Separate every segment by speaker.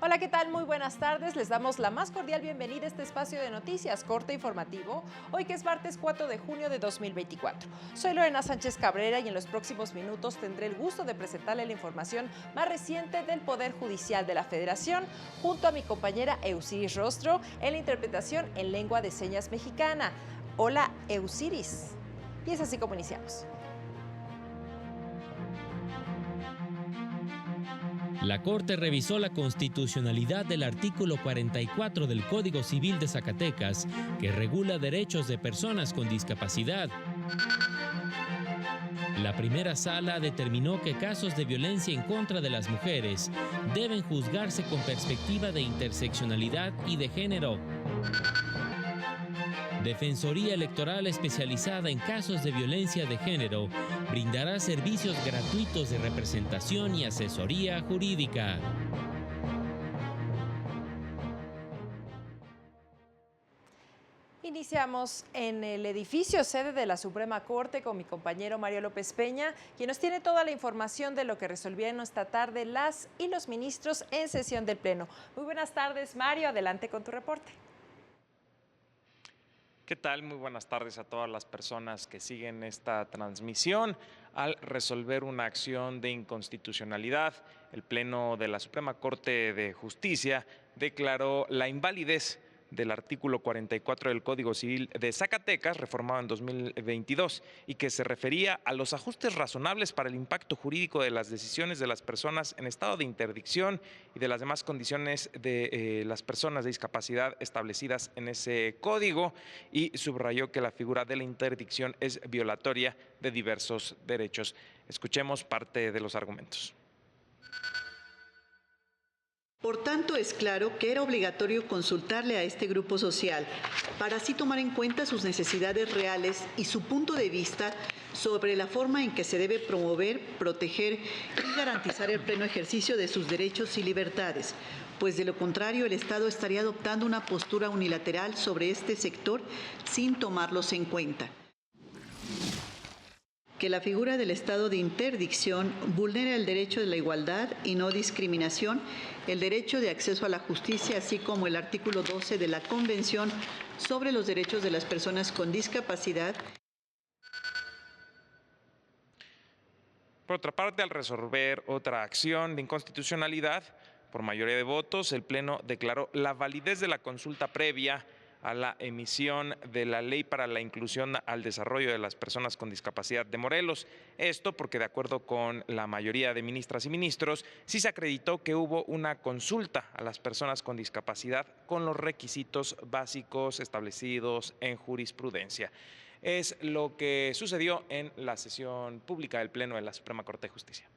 Speaker 1: Hola, ¿qué tal? Muy buenas tardes. Les damos la más cordial bienvenida a este espacio de noticias, corte informativo, hoy que es martes 4 de junio de 2024. Soy Lorena Sánchez Cabrera y en los próximos minutos tendré el gusto de presentarle la información más reciente del Poder Judicial de la Federación, junto a mi compañera Eusiris Rostro, en la interpretación en lengua de señas mexicana. Hola, Eusiris. Y es así como iniciamos.
Speaker 2: La Corte revisó la constitucionalidad del artículo 44 del Código Civil de Zacatecas, que regula derechos de personas con discapacidad. La primera sala determinó que casos de violencia en contra de las mujeres deben juzgarse con perspectiva de interseccionalidad y de género. Defensoría Electoral especializada en casos de violencia de género brindará servicios gratuitos de representación y asesoría jurídica.
Speaker 1: Iniciamos en el edificio sede de la Suprema Corte con mi compañero Mario López Peña, quien nos tiene toda la información de lo que resolvieron esta tarde las y los ministros en sesión del Pleno. Muy buenas tardes, Mario. Adelante con tu reporte.
Speaker 3: ¿Qué tal? Muy buenas tardes a todas las personas que siguen esta transmisión. Al resolver una acción de inconstitucionalidad, el Pleno de la Suprema Corte de Justicia declaró la invalidez del artículo 44 del Código Civil de Zacatecas, reformado en 2022, y que se refería a los ajustes razonables para el impacto jurídico de las decisiones de las personas en estado de interdicción y de las demás condiciones de las personas de discapacidad establecidas en ese código, y subrayó que la figura de la interdicción es violatoria de diversos derechos. Escuchemos parte de los argumentos.
Speaker 4: Por tanto, es claro que era obligatorio consultarle a este grupo social para así tomar en cuenta sus necesidades reales y su punto de vista sobre la forma en que se debe promover, proteger y garantizar el pleno ejercicio de sus derechos y libertades, pues de lo contrario el Estado estaría adoptando una postura unilateral sobre este sector sin tomarlos en cuenta. Que la figura del estado de interdicción vulnera el derecho de la igualdad y no discriminación, el derecho de acceso a la justicia, así como el artículo 12 de la Convención sobre los Derechos de las Personas con Discapacidad.
Speaker 3: Por otra parte, al resolver otra acción de inconstitucionalidad, por mayoría de votos, el Pleno declaró la validez de la consulta previa a la emisión de la Ley para la Inclusión al Desarrollo de las Personas con Discapacidad de Morelos. Esto porque, de acuerdo con la mayoría de ministras y ministros, sí se acreditó que hubo una consulta a las personas con discapacidad con los requisitos básicos establecidos en jurisprudencia. Es lo que sucedió en la sesión pública del Pleno de la Suprema Corte de Justicia.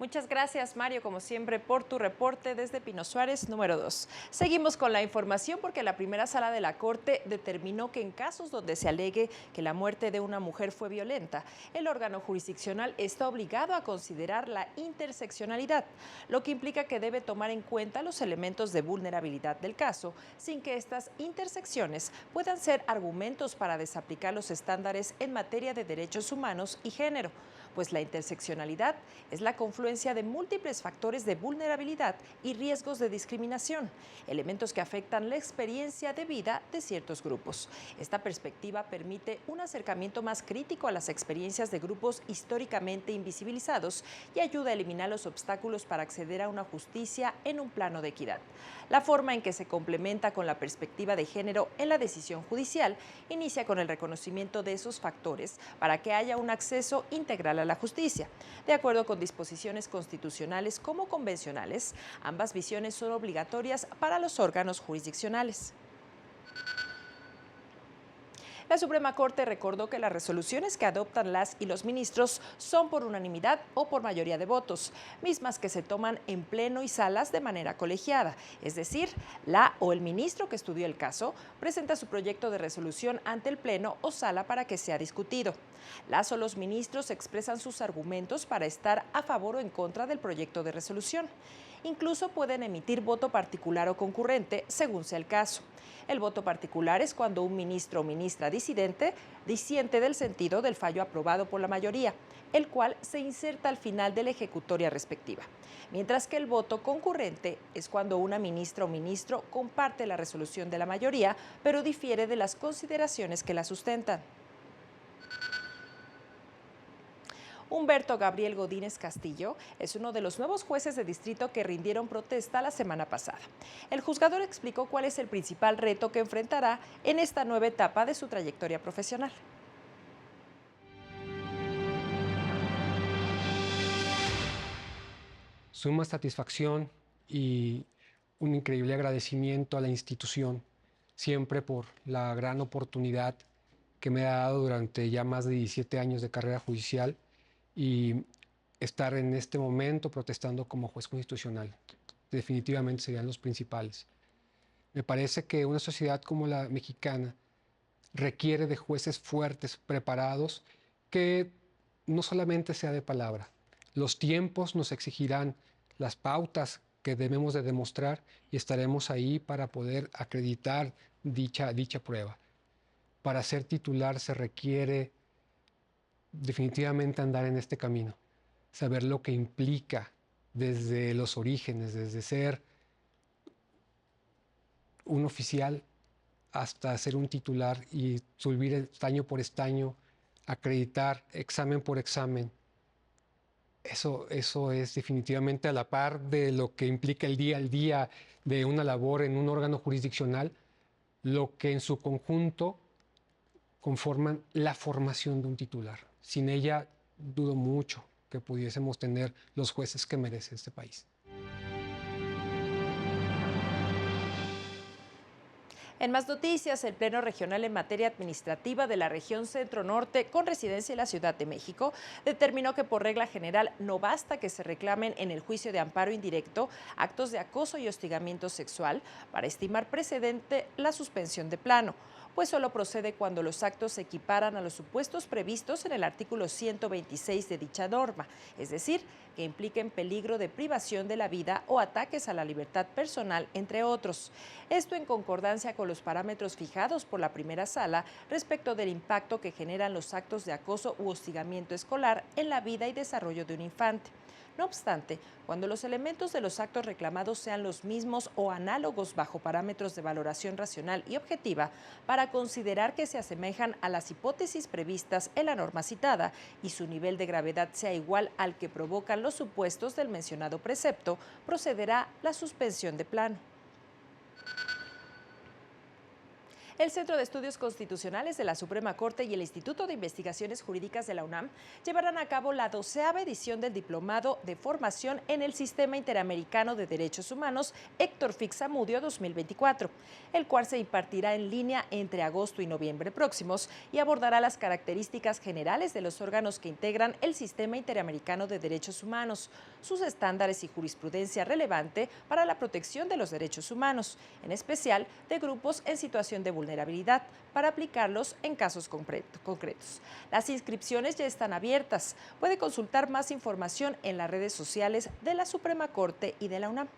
Speaker 1: Muchas gracias, Mario, como siempre, por tu reporte desde Pino Suárez, número 2. Seguimos con la información porque la primera sala de la Corte determinó que en casos donde se alegue que la muerte de una mujer fue violenta, el órgano jurisdiccional está obligado a considerar la interseccionalidad, lo que implica que debe tomar en cuenta los elementos de vulnerabilidad del caso, sin que estas intersecciones puedan ser argumentos para desaplicar los estándares en materia de derechos humanos y género, pues la interseccionalidad es la confluencia de múltiples factores de vulnerabilidad y riesgos de discriminación, elementos que afectan la experiencia de vida de ciertos grupos. Esta perspectiva permite un acercamiento más crítico a las experiencias de grupos históricamente invisibilizados y ayuda a eliminar los obstáculos para acceder a una justicia en un plano de equidad. La forma en que se complementa con la perspectiva de género en la decisión judicial inicia con el reconocimiento de esos factores para que haya un acceso integral a la justicia. De acuerdo con disposiciones constitucionales como convencionales, ambas visiones son obligatorias para los órganos jurisdiccionales. La Suprema Corte recordó que las resoluciones que adoptan las y los ministros son por unanimidad o por mayoría de votos, mismas que se toman en pleno y salas de manera colegiada, es decir, la o el ministro que estudió el caso presenta su proyecto de resolución ante el pleno o sala para que sea discutido. Las o los ministros expresan sus argumentos para estar a favor o en contra del proyecto de resolución. Incluso pueden emitir voto particular o concurrente, según sea el caso. El voto particular es cuando un ministro o ministra disiente del sentido del fallo aprobado por la mayoría, el cual se inserta al final de la ejecutoria respectiva. Mientras que el voto concurrente es cuando una ministra o ministro comparte la resolución de la mayoría, pero difiere de las consideraciones que la sustentan. Humberto Gabriel Godínez Castillo es uno de los nuevos jueces de distrito que rindieron protesta la semana pasada. El juzgador explicó cuál es el principal reto que enfrentará en esta nueva etapa de su trayectoria profesional.
Speaker 5: Suma satisfacción y un increíble agradecimiento a la institución, siempre por la gran oportunidad que me ha dado durante ya más de 17 años de carrera judicial y estar en este momento protestando como juez constitucional. Definitivamente serían los principales. Me parece que una sociedad como la mexicana requiere de jueces fuertes, preparados, que no solamente sea de palabra. Los tiempos nos exigirán las pautas que debemos de demostrar y estaremos ahí para poder acreditar dicha prueba. Para ser titular se requiere definitivamente andar en este camino, saber lo que implica desde los orígenes, desde ser un oficial hasta ser un titular y subir estaño por estaño, acreditar examen por examen. Eso es definitivamente a la par de lo que implica el día al día de una labor en un órgano jurisdiccional, lo que en su conjunto conforman la formación de un titular. Sin ella, dudo mucho que pudiésemos tener los jueces que merece este país.
Speaker 1: En más noticias, el Pleno Regional en Materia Administrativa de la Región Centro-Norte, con residencia en la Ciudad de México, determinó que por regla general no basta que se reclamen en el juicio de amparo indirecto actos de acoso y hostigamiento sexual para estimar precedente la suspensión de plano, pues solo procede cuando los actos se equiparan a los supuestos previstos en el artículo 126 de dicha norma, es decir, que impliquen peligro de privación de la vida o ataques a la libertad personal, entre otros. Esto en concordancia con los parámetros fijados por la primera sala respecto del impacto que generan los actos de acoso u hostigamiento escolar en la vida y desarrollo de un infante. No obstante, cuando los elementos de los actos reclamados sean los mismos o análogos bajo parámetros de valoración racional y objetiva, para considerar que se asemejan a las hipótesis previstas en la norma citada y su nivel de gravedad sea igual al que provocan los supuestos del mencionado precepto, procederá la suspensión de plano. El Centro de Estudios Constitucionales de la Suprema Corte y el Instituto de Investigaciones Jurídicas de la UNAM llevarán a cabo la 12ª edición del Diplomado de Formación en el Sistema Interamericano de Derechos Humanos Héctor Fix Zamudio 2024, el cual se impartirá en línea entre agosto y noviembre próximos y abordará las características generales de los órganos que integran el Sistema Interamericano de Derechos Humanos, sus estándares y jurisprudencia relevante para la protección de los derechos humanos, en especial de grupos en situación de vulnerabilidad, para aplicarlos en casos concretos. Las inscripciones ya están abiertas. Puede consultar más información en las redes sociales de la Suprema Corte y de la UNAM.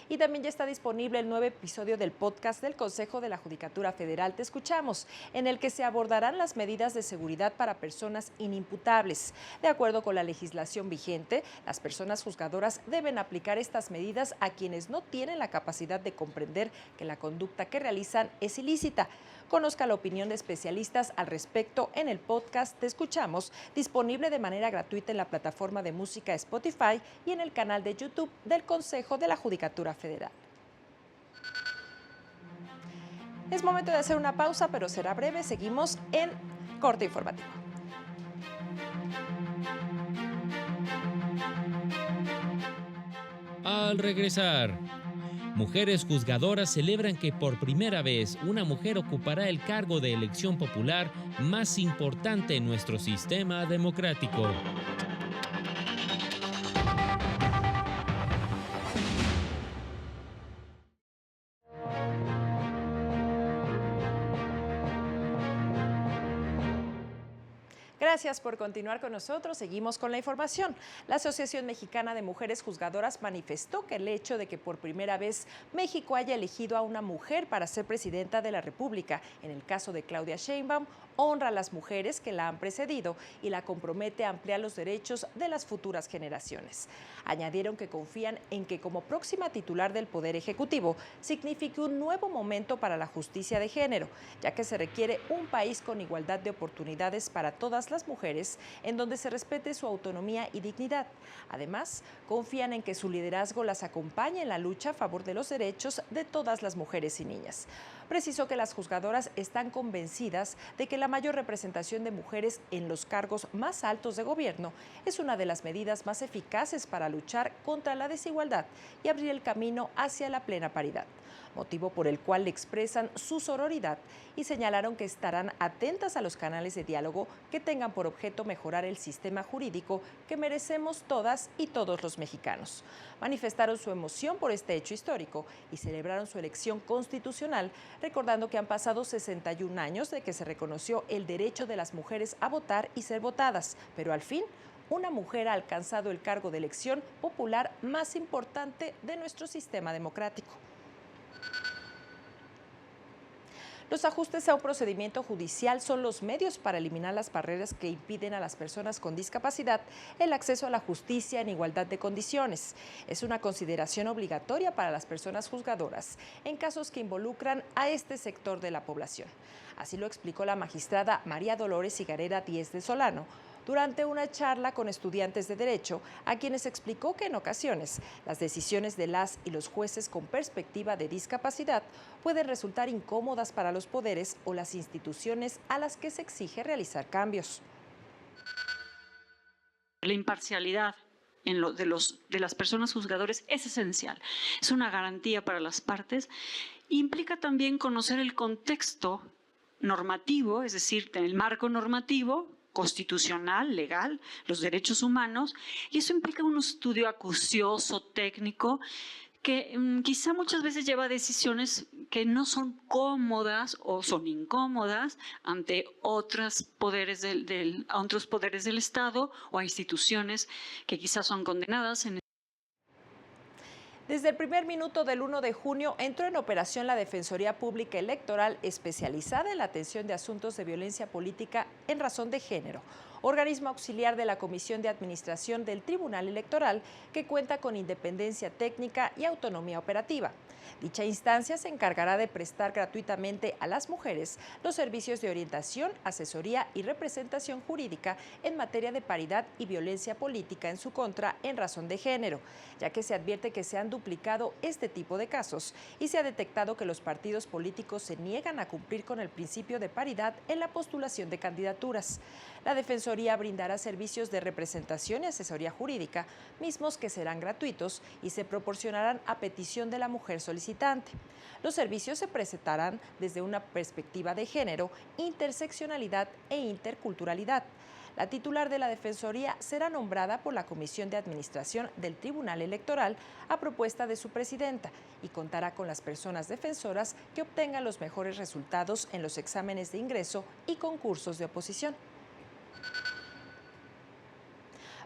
Speaker 1: Y también ya está disponible el nuevo episodio del podcast del Consejo de la Judicatura Federal Te Escuchamos, en el que se abordarán las medidas de seguridad para personas inimputables. De acuerdo con la legislación vigente, las personas juzgadoras deben aplicar estas medidas a quienes no tienen la capacidad de comprender que la conducta que realizan es ilícita. Conozca la opinión de especialistas al respecto en el podcast Te Escuchamos, disponible de manera gratuita en la plataforma de música Spotify y en el canal de YouTube del Consejo de la Judicatura Federal. Es momento de hacer una pausa, pero será breve. Seguimos en Corte Informativo.
Speaker 2: Al regresar, mujeres juzgadoras celebran que por primera vez una mujer ocupará el cargo de elección popular más importante en nuestro sistema democrático.
Speaker 1: Gracias por continuar con nosotros. Seguimos con la información. La Asociación Mexicana de Mujeres Juzgadoras manifestó que el hecho de que por primera vez México haya elegido a una mujer para ser presidenta de la República, en el caso de Claudia Sheinbaum, honra a las mujeres que la han precedido y la compromete a ampliar los derechos de las futuras generaciones. Añadieron que confían en que como próxima titular del Poder Ejecutivo signifique un nuevo momento para la justicia de género, ya que se requiere un país con igualdad de oportunidades para todas las mujeres, en donde se respete su autonomía y dignidad. Además, confían en que su liderazgo las acompañe en la lucha a favor de los derechos de todas las mujeres y niñas. Precisó que las juzgadoras están convencidas de que la mayor representación de mujeres en los cargos más altos de gobierno es una de las medidas más eficaces para luchar contra la desigualdad y abrir el camino hacia la plena paridad, motivo por el cual le expresan su sororidad y señalaron que estarán atentas a los canales de diálogo que tengan por objeto mejorar el sistema jurídico que merecemos todas y todos los mexicanos. Manifestaron su emoción por este hecho histórico y celebraron su elección constitucional, recordando que han pasado 61 años de que se reconoció el derecho de las mujeres a votar y ser votadas, pero al fin una mujer ha alcanzado el cargo de elección popular más importante de nuestro sistema democrático. Los ajustes a un procedimiento judicial son los medios para eliminar las barreras que impiden a las personas con discapacidad el acceso a la justicia en igualdad de condiciones. Es una consideración obligatoria para las personas juzgadoras en casos que involucran a este sector de la población. Así lo explicó la magistrada María Dolores Higareda Díez de Solano durante una charla con estudiantes de Derecho, a quienes explicó que en ocasiones las decisiones de las y los jueces con perspectiva de discapacidad pueden resultar incómodas para los poderes o las instituciones a las que se exige realizar cambios.
Speaker 6: La imparcialidad de las personas juzgadoras es esencial, es una garantía para las partes. Implica también conocer el contexto normativo, es decir, el marco normativo, constitucional, legal, los derechos humanos, y eso implica un estudio acucioso, técnico, que quizá muchas veces lleva a decisiones que no son cómodas o son incómodas ante otros poderes del Estado o a instituciones que quizás son condenadas en.
Speaker 1: Desde el primer minuto del 1 de junio entró en operación la Defensoría Pública Electoral especializada en la atención de asuntos de violencia política en razón de género, organismo auxiliar de la Comisión de Administración del Tribunal Electoral que cuenta con independencia técnica y autonomía operativa. Dicha instancia se encargará de prestar gratuitamente a las mujeres los servicios de orientación, asesoría y representación jurídica en materia de paridad y violencia política en su contra en razón de género, ya que se advierte que se han duplicado este tipo de casos y se ha detectado que los partidos políticos se niegan a cumplir con el principio de paridad en la postulación de candidaturas. La Defensoría brindará servicios de representación y asesoría jurídica, mismos que serán gratuitos y se proporcionarán a petición de la mujer solicitante. Los servicios se presentarán desde una perspectiva de género, interseccionalidad e interculturalidad. La titular de la Defensoría será nombrada por la Comisión de Administración del Tribunal Electoral a propuesta de su presidenta y contará con las personas defensoras que obtengan los mejores resultados en los exámenes de ingreso y concursos de oposición.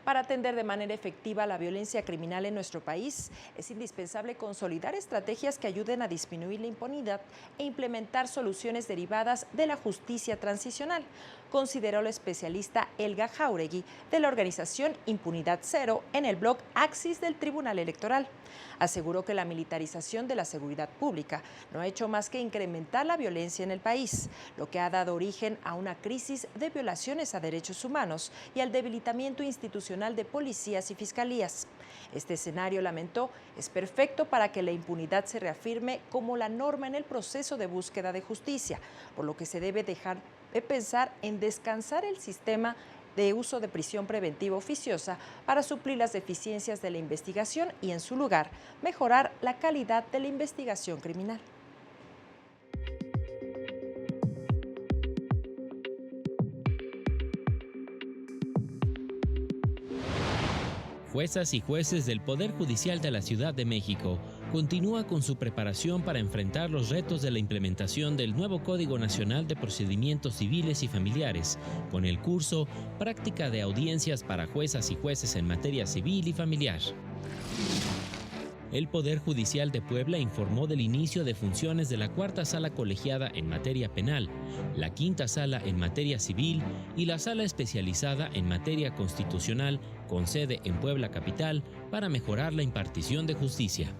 Speaker 1: Para atender de manera efectiva la violencia criminal en nuestro país, es indispensable consolidar estrategias que ayuden a disminuir la impunidad e implementar soluciones derivadas de la justicia transicional, consideró la especialista Elga Jáuregui de la organización Impunidad Cero en el blog Axis del Tribunal Electoral. Aseguró que la militarización de la seguridad pública no ha hecho más que incrementar la violencia en el país, lo que ha dado origen a una crisis de violaciones a derechos humanos y al debilitamiento institucional de policías y fiscalías. Este escenario, lamentó, es perfecto para que la impunidad se reafirme como la norma en el proceso de búsqueda de justicia, por lo que se debe dejar de pensar en descansar el sistema de uso de prisión preventiva oficiosa para suplir las deficiencias de la investigación y, en su lugar, mejorar la calidad de la investigación criminal.
Speaker 2: Juezas y jueces del Poder Judicial de la Ciudad de México continúa con su preparación para enfrentar los retos de la implementación del nuevo Código Nacional de Procedimientos Civiles y Familiares, con el curso Práctica de Audiencias para Juezas y Jueces en Materia Civil y Familiar. El Poder Judicial de Puebla informó del inicio de funciones de la Cuarta Sala Colegiada en materia penal, la Quinta Sala en materia civil y la Sala Especializada en materia constitucional, con sede en Puebla Capital, para mejorar la impartición de justicia.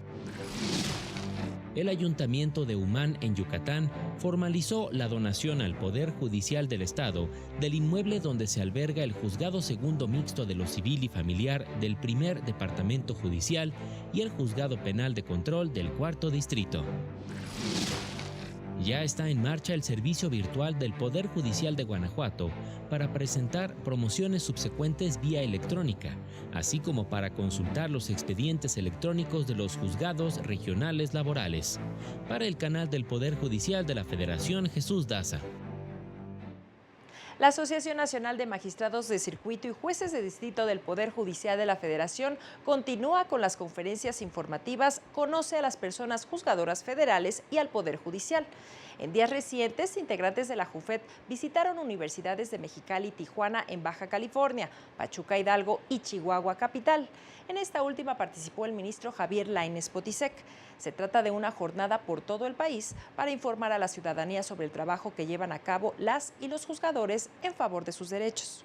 Speaker 2: El Ayuntamiento de Humán, en Yucatán, formalizó la donación al Poder Judicial del Estado del inmueble donde se alberga el Juzgado Segundo Mixto de lo Civil y Familiar del Primer Departamento Judicial y el Juzgado Penal de Control del Cuarto Distrito. Ya está en marcha el servicio virtual del Poder Judicial de Guanajuato para presentar promociones subsecuentes vía electrónica, así como para consultar los expedientes electrónicos de los juzgados regionales laborales. Para el canal del Poder Judicial de la Federación, Jesús Daza.
Speaker 1: La Asociación Nacional de Magistrados de Circuito y Jueces de Distrito del Poder Judicial de la Federación continúa con las conferencias informativas Conoce a las personas juzgadoras federales y al Poder Judicial. En días recientes, integrantes de la JUFET visitaron universidades de Mexicali y Tijuana en Baja California, Pachuca Hidalgo y Chihuahua Capital. En esta última participó el ministro Javier Lainez Potisek. Se trata de una jornada por todo el país para informar a la ciudadanía sobre el trabajo que llevan a cabo las y los juzgadores en favor de sus derechos.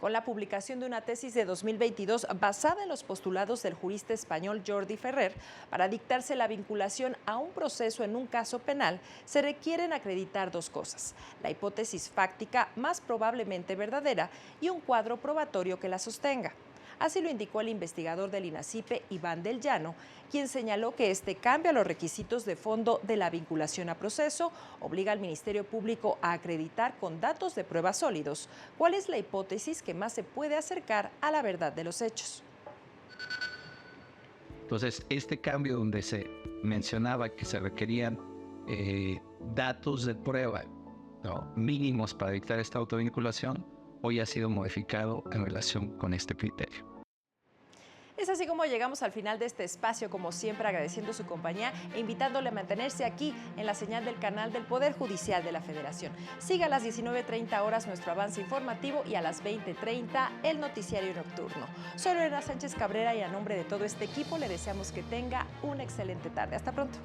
Speaker 1: Con la publicación de una tesis de 2022 basada en los postulados del jurista español Jordi Ferrer para dictarse la vinculación a un proceso en un caso penal, se requieren acreditar dos cosas: la hipótesis fáctica más probablemente verdadera y un cuadro probatorio que la sostenga. Así lo indicó el investigador del INACIPE, Iván del Llano, quien señaló que este cambia los requisitos de fondo de la vinculación a proceso, obliga al Ministerio Público a acreditar con datos de prueba sólidos cuál es la hipótesis que más se puede acercar a la verdad de los hechos.
Speaker 7: Entonces, este cambio donde se mencionaba que se requerían datos de prueba, ¿no?, mínimos para dictar esta autovinculación, hoy ha sido modificado en relación con este criterio.
Speaker 1: Es así como llegamos al final de este espacio, como siempre agradeciendo su compañía e invitándole a mantenerse aquí en la señal del canal del Poder Judicial de la Federación. Siga a las 19:30 horas nuestro avance informativo y a las 20:30 el noticiario nocturno. Soy Lorena Sánchez Cabrera y a nombre de todo este equipo le deseamos que tenga una excelente tarde. Hasta pronto.